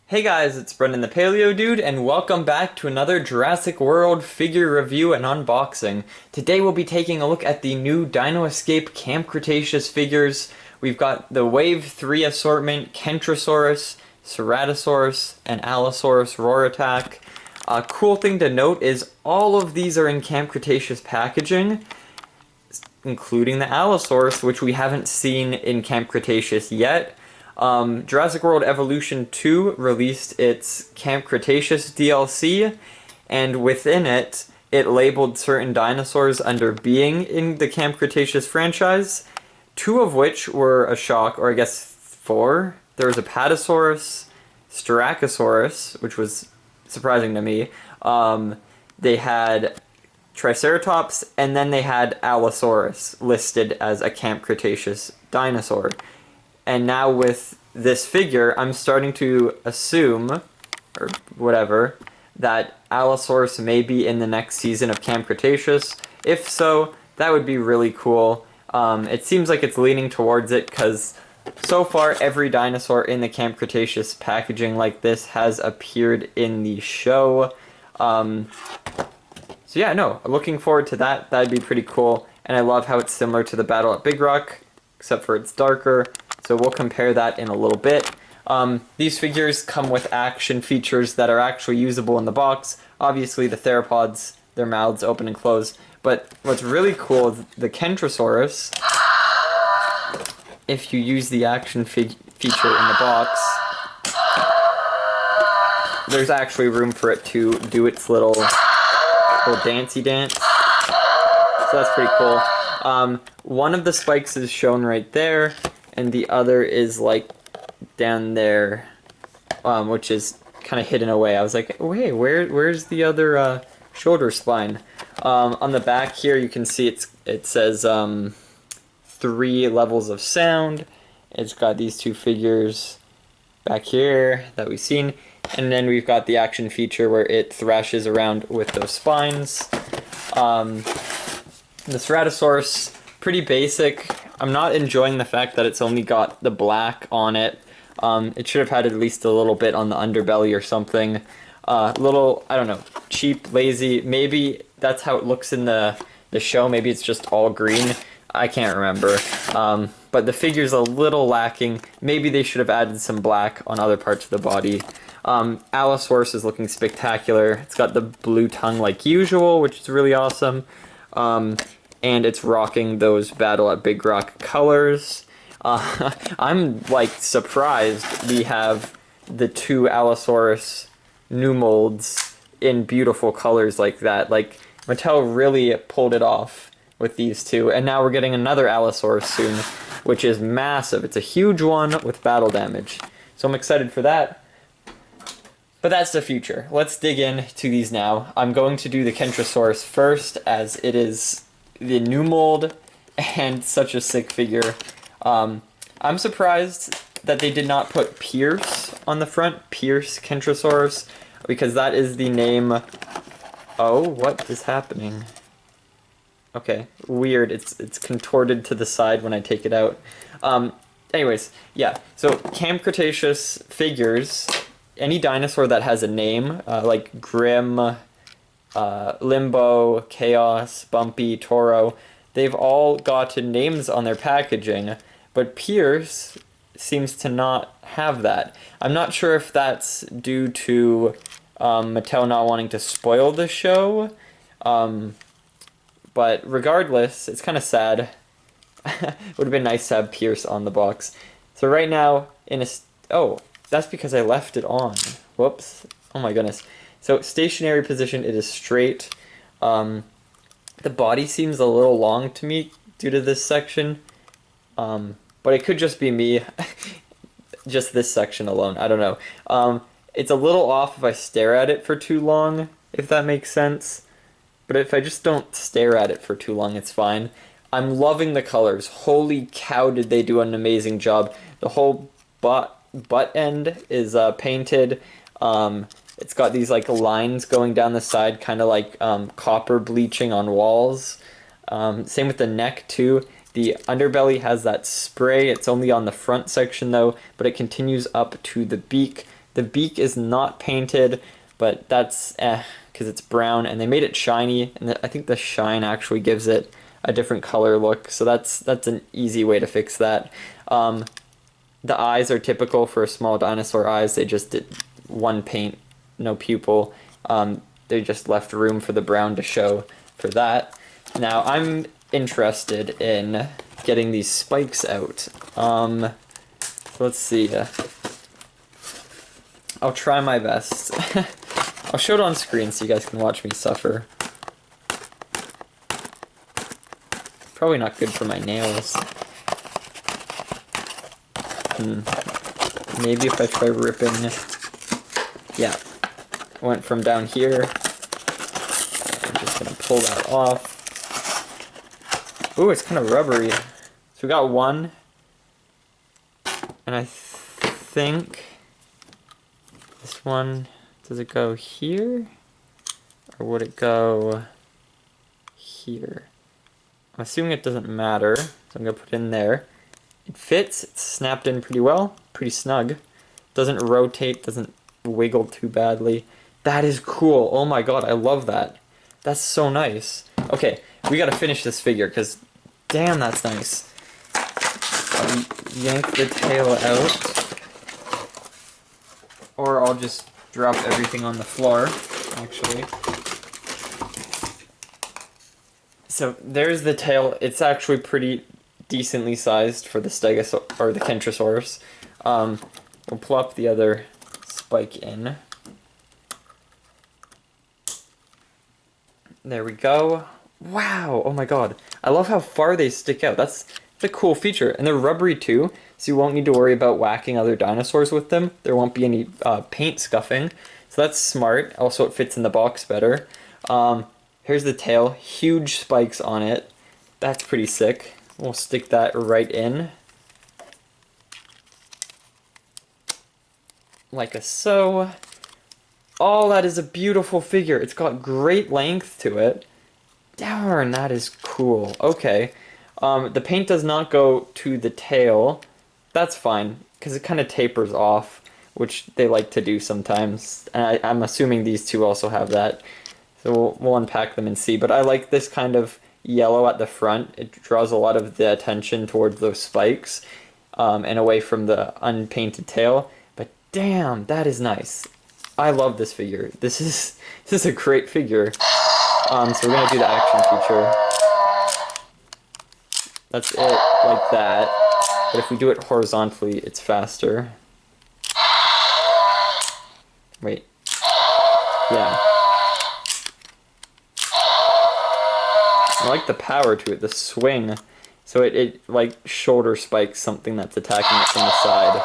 Hey guys, it's Brendan the Paleo Dude, and welcome back to another Jurassic World figure review and unboxing. Today we'll be taking a look at the new Dino Escape Camp Cretaceous figures. We've got the Wave 3 assortment, Kentrosaurus, Ceratosaurus, and Allosaurus Roar Attack. A cool thing to note is all of these are in Camp Cretaceous packaging, including the Allosaurus, which we haven't seen in Camp Cretaceous yet. Jurassic World Evolution 2 released its Camp Cretaceous DLC, and within it, it labeled certain dinosaurs under being in the Camp Cretaceous franchise, two of which were a shock, or I guess four. There was Apatosaurus, Styracosaurus, which was surprising to me. They had Triceratops, and then they had Allosaurus listed as a Camp Cretaceous dinosaur. And now with this figure, I'm starting to assume, or whatever, that Allosaurus may be in the next season of Camp Cretaceous. If so, that would be really cool. It seems like it's leaning towards it because so far every dinosaur in the Camp Cretaceous packaging like this has appeared in the show. So yeah, no, looking forward to that. That'd be pretty cool. And I love how it's similar to the Battle at Big Rock, except for it's darker. So we'll compare that in a little bit. These figures come with action features that are actually usable in the box. Obviously the theropods, their mouths open and close. But what's really cool is the Kentrosaurus, if you use the action feature in the box, there's actually room for it to do its little dancey dance. So that's pretty cool. One of the spikes is shown right there, and the other is like down there, which is kind of hidden away. I was like, oh, hey, where's the other shoulder spine? On the back here, you can see it says 3 levels of sound. It's got these two figures back here that we've seen, and then we've got the action feature where it thrashes around with those spines. The Ceratosaurus, pretty basic. I'm not enjoying the fact that it's only got the black on it. It should have had at least a little bit on the underbelly or something. Little, I don't know, cheap, lazy. Maybe that's how it looks in the show. Maybe it's just all green. I can't remember. But the figure's a little lacking. Maybe they should have added some black on other parts of the body. Allosaurus is looking spectacular. It's got the blue tongue like usual, which is really awesome. And it's rocking those Battle at Big Rock colors. I'm like surprised we have the 2 Allosaurus new molds in beautiful colors like that. Like Mattel really pulled it off with these two, and now we're getting another Allosaurus soon, which is massive. It's a huge one with battle damage. So I'm excited for that. But that's the future. Let's dig into these now. I'm going to do the Kentrosaurus first, as it is the new mold and such a sick figure. I'm surprised that they did not put Pierce on the front, Pierce Kentrosaurus, because that is the name. Oh, what is happening? Okay, weird. It's contorted to the side when I take it out. Anyways, yeah. So Camp Cretaceous figures, any dinosaur that has a name, like Grim, Limbo, Chaos, Bumpy, Toro, they've all gotten names on their packaging, but Pierce seems to not have that. I'm not sure if that's due to Mattel not wanting to spoil the show, but regardless, it's kind of sad. It would have been nice to have Pierce on the box. So right now, oh, that's because I left it on. Whoops. Oh my goodness. So stationary position, it is straight. The body seems a little long to me due to this section, but it could just be me. Just this section alone, I don't know. It's a little off if I stare at it for too long, if that makes sense. But if I just don't stare at it for too long, it's fine. I'm loving the colors. Holy cow, did they do an amazing job. The whole butt end is painted. It's got these like lines going down the side, kind of like copper bleaching on walls. Same with the neck too. The underbelly has that spray. It's only on the front section though, but it continues up to the beak. The beak is not painted, but that's because it's brown, and they made it shiny, and I think the shine actually gives it a different color look, so that's an easy way to fix that. The eyes are typical for small dinosaur eyes. They just did one paint, no pupil. They just left room for the brown to show for that. Now I'm interested in getting these spikes out. Let's see. I'll try my best. I'll show it on screen so you guys can watch me suffer. Probably not good for my nails. Maybe if I try ripping... Yeah. Went from down here. I'm just gonna pull that off. Ooh, it's kind of rubbery. So we got one. And I think... This one... Does it go here? Or would it go... here? I'm assuming it doesn't matter. So I'm gonna put it in there. It fits, it's snapped in pretty well, pretty snug. Doesn't rotate, doesn't wiggle too badly. That is cool. Oh my god, I love that. That's so nice. Okay, we gotta finish this figure, because damn, that's nice. I'll yank the tail out. Or I'll just drop everything on the floor, actually. So there's the tail. It's actually pretty decently sized for the Stegosaurus or the Kentrosaurus. We'll plop the other spike in. There we go. Wow! Oh my god. I love how far they stick out. That's a cool feature. And they're rubbery too, so you won't need to worry about whacking other dinosaurs with them. There won't be any paint scuffing. So that's smart. Also, it fits in the box better. Here's the tail. Huge spikes on it. That's pretty sick. We'll stick that right in. Like so. Oh, that is a beautiful figure. It's got great length to it. Darn, that is cool. Okay. The paint does not go to the tail. That's fine, because it kind of tapers off, which they like to do sometimes. And I'm assuming these two also have that. So we'll unpack them and see. But I like this kind of yellow at the front. It draws a lot of the attention towards those spikes and away from the unpainted tail. But damn, that is nice. I love this figure. This is a great figure. So we're gonna do the action feature. That's it, like that. But if we do it horizontally, it's faster. Wait. Yeah. I like the power to it, the swing. So it like shoulder spikes something that's attacking it from the side.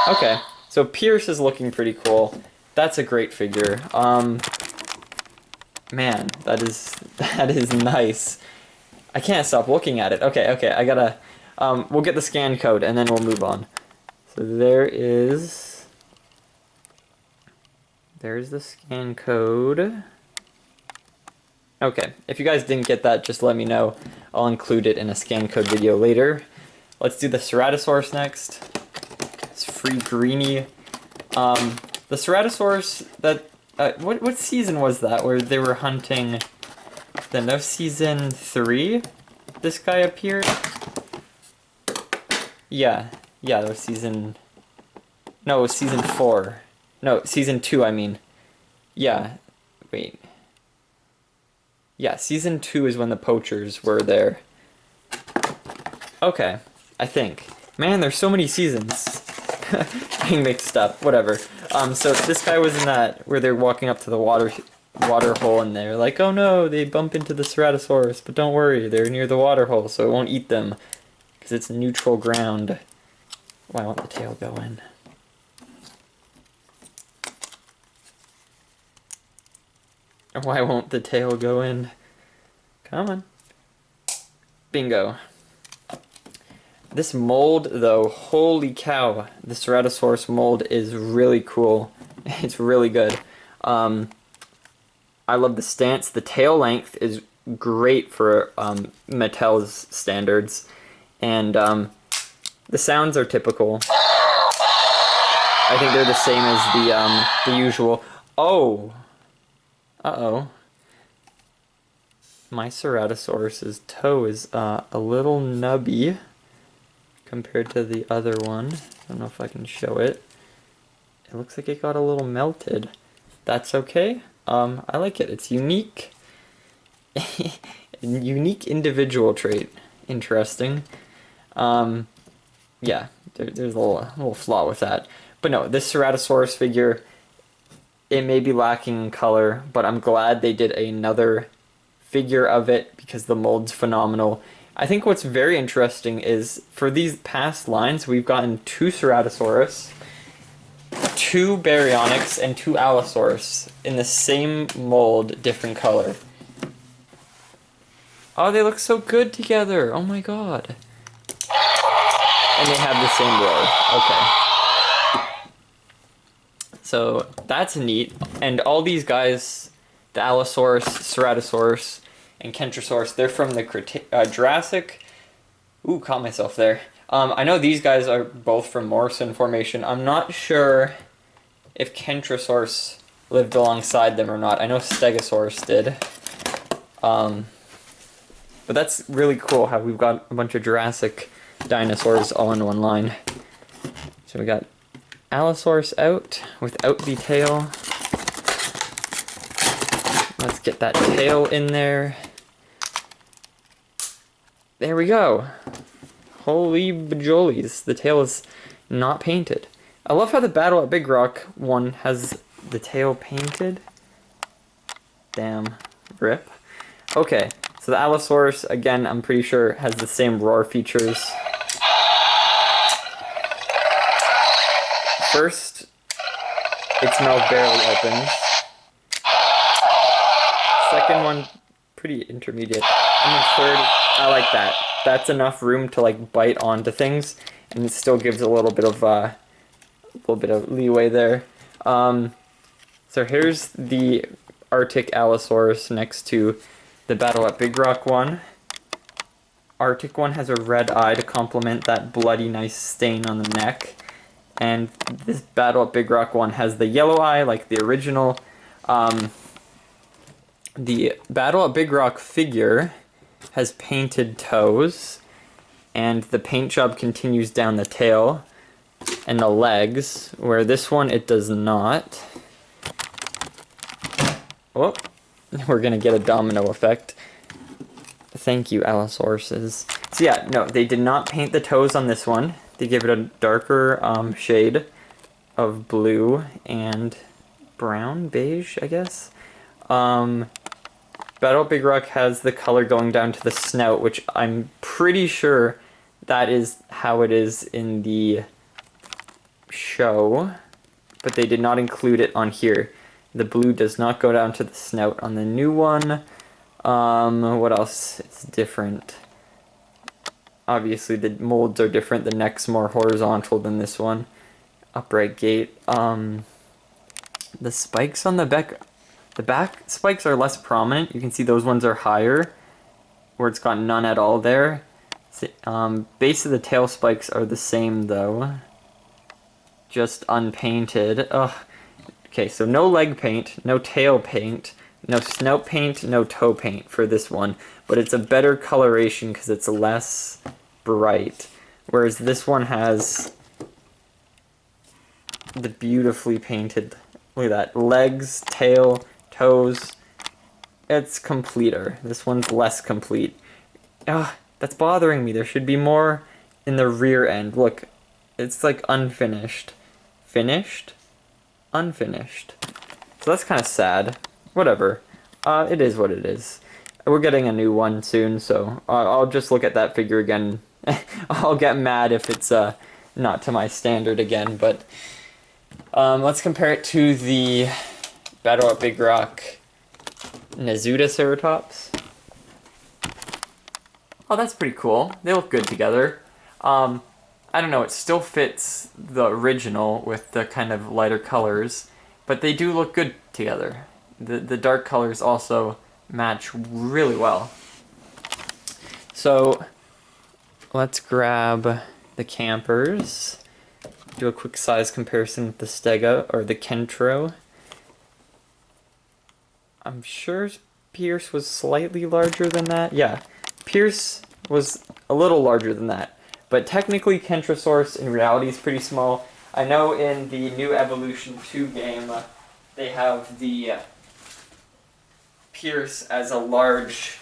Okay, so Pierce is looking pretty cool. That's a great figure. Man, that is nice. I can't stop looking at it. Okay, I gotta, we'll get the scan code and then we'll move on. So there's the scan code. Okay, if you guys didn't get that, just let me know. I'll include it in a scan code video later. Let's do the Ceratosaurus next. It's free greenie. The Ceratosaurus, that, what season was that where they were hunting? Then no, season 3? This guy appeared? Yeah, that was season... No, it was season 4. No, season 2, I mean. Yeah, wait. Yeah, season 2 is when the poachers were there. Okay, I think. Man, there's so many seasons. Being mixed up, whatever. So this guy was in that, where they're walking up to the water hole and they're like, oh no, they bump into the Ceratosaurus, but don't worry, they're near the water hole, so it won't eat them. Because it's neutral ground. Why won't the tail go in? Why won't the tail go in? Come on. Bingo. This mold, though, holy cow. The Ceratosaurus mold is really cool. It's really good. I love the stance. The tail length is great for Mattel's standards. And the sounds are typical. I think they're the same as the usual. Oh! Uh-oh. My Ceratosaurus's toe is a little nubby compared to the other one. I don't know if I can show it. It looks like it got a little melted. That's okay. I like it. It's unique. Unique individual trait. Interesting. Yeah, there's a little flaw with that. But no, this Ceratosaurus figure, it may be lacking in color, but I'm glad they did another figure of it because the mold's phenomenal. I think what's very interesting is for these past lines, we've gotten 2 Ceratosaurus, 2 Baryonyx, and 2 Allosaurus in the same mold, different color. Oh, they look so good together. Oh my god. And they have the same roar. Okay. So that's neat. And all these guys, the Allosaurus, Ceratosaurus, and Kentrosaurus, they're from the Jurassic. Ooh, caught myself there. I know these guys are both from Morrison Formation. I'm not sure if Kentrosaurus lived alongside them or not. I know Stegosaurus did. But that's really cool how we've got a bunch of Jurassic dinosaurs all in one line. So we got Allosaurus out without the tail. Let's get that tail in there. There we go. Holy bajolies, the tail is not painted. I love how the Battle at Big Rock one has the tail painted. Damn, rip. Okay, so the Allosaurus, again, I'm pretty sure has the same roar features. First, its mouth barely opens. Second one, pretty intermediate. And then third, I like that. That's enough room to like bite onto things, and it still gives a little bit of leeway there. So here's the Arctic Allosaurus next to the Battle at Big Rock one. Arctic one has a red eye to complement that bloody nice stain on the neck. And this Battle at Big Rock one has the yellow eye like the original. The Battle at Big Rock figure has painted toes, and the paint job continues down the tail and the legs, where this one it does not. Oh, we're gonna get a domino effect. Thank you, Allosauruses. So yeah, no, they did not paint the toes on this one. They give it a darker shade of blue and brown, beige, I guess. Battle at Big Rock has the color going down to the snout, which I'm pretty sure that is how it is in the show, but they did not include it on here. The blue does not go down to the snout on the new one. What else is different? Obviously the molds are different. The neck's more horizontal than this one. Upright gait. The spikes on the back spikes are less prominent. You can see those ones are higher, where it's got none at all there. Base of the tail spikes are the same though, just unpainted. Ugh. Okay, so no leg paint, no tail paint, no snout paint, no toe paint for this one, but it's a better coloration because it's less bright, whereas this one has the beautifully painted, look at that, legs, tail, toes. It's completer. This one's less complete. Ugh, that's bothering me. There should be more in the rear end. Look, it's like unfinished. Finished? Unfinished. So that's kind of sad. Whatever. It is what it is. We're getting a new one soon, so I'll just look at that figure again. I'll get mad if it's not to my standard again, but let's compare it to the Battle at Big Rock Ceratops. Oh, that's pretty cool. They look good together. I don't know, it still fits the original with the kind of lighter colors, but they do look good together. The dark colors also match really well. So let's grab the campers. do a quick size comparison with the Stega, or the Kentro. I'm sure Pierce was slightly larger than that. Yeah, Pierce was a little larger than that. But technically Kentrosaurus in reality is pretty small. I know in the new Evolution 2 game, they have the Pierce as a large,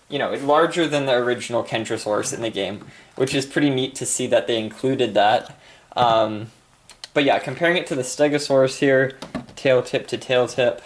larger than the original Kentrosaurus in the game, which is pretty neat to see that they included that. But yeah, comparing it to the Stegosaurus here, tail tip to tail tip,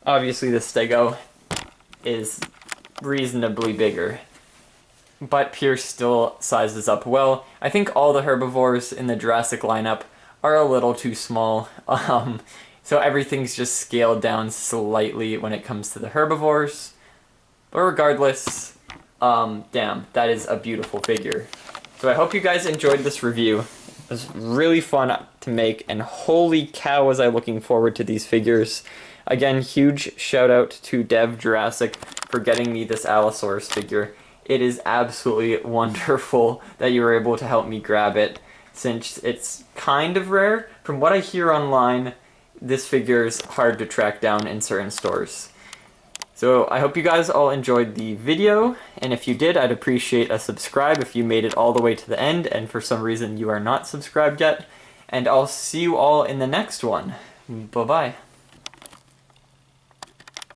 obviously the Stego is reasonably bigger, but Pierce still sizes up well. I think all the herbivores in the Jurassic lineup are a little too small, so everything's just scaled down slightly when it comes to the herbivores. But regardless, damn, that is a beautiful figure. So I hope you guys enjoyed this review. It was really fun to make, and holy cow was I looking forward to these figures. Again, huge shout out to Dev Jurassic for getting me this Allosaurus figure. It is absolutely wonderful that you were able to help me grab it, since it's kind of rare. From what I hear online, this figure is hard to track down in certain stores. So I hope you guys all enjoyed the video, and if you did, I'd appreciate a subscribe if you made it all the way to the end and for some reason you are not subscribed yet. And I'll see you all in the next one. Bye-bye.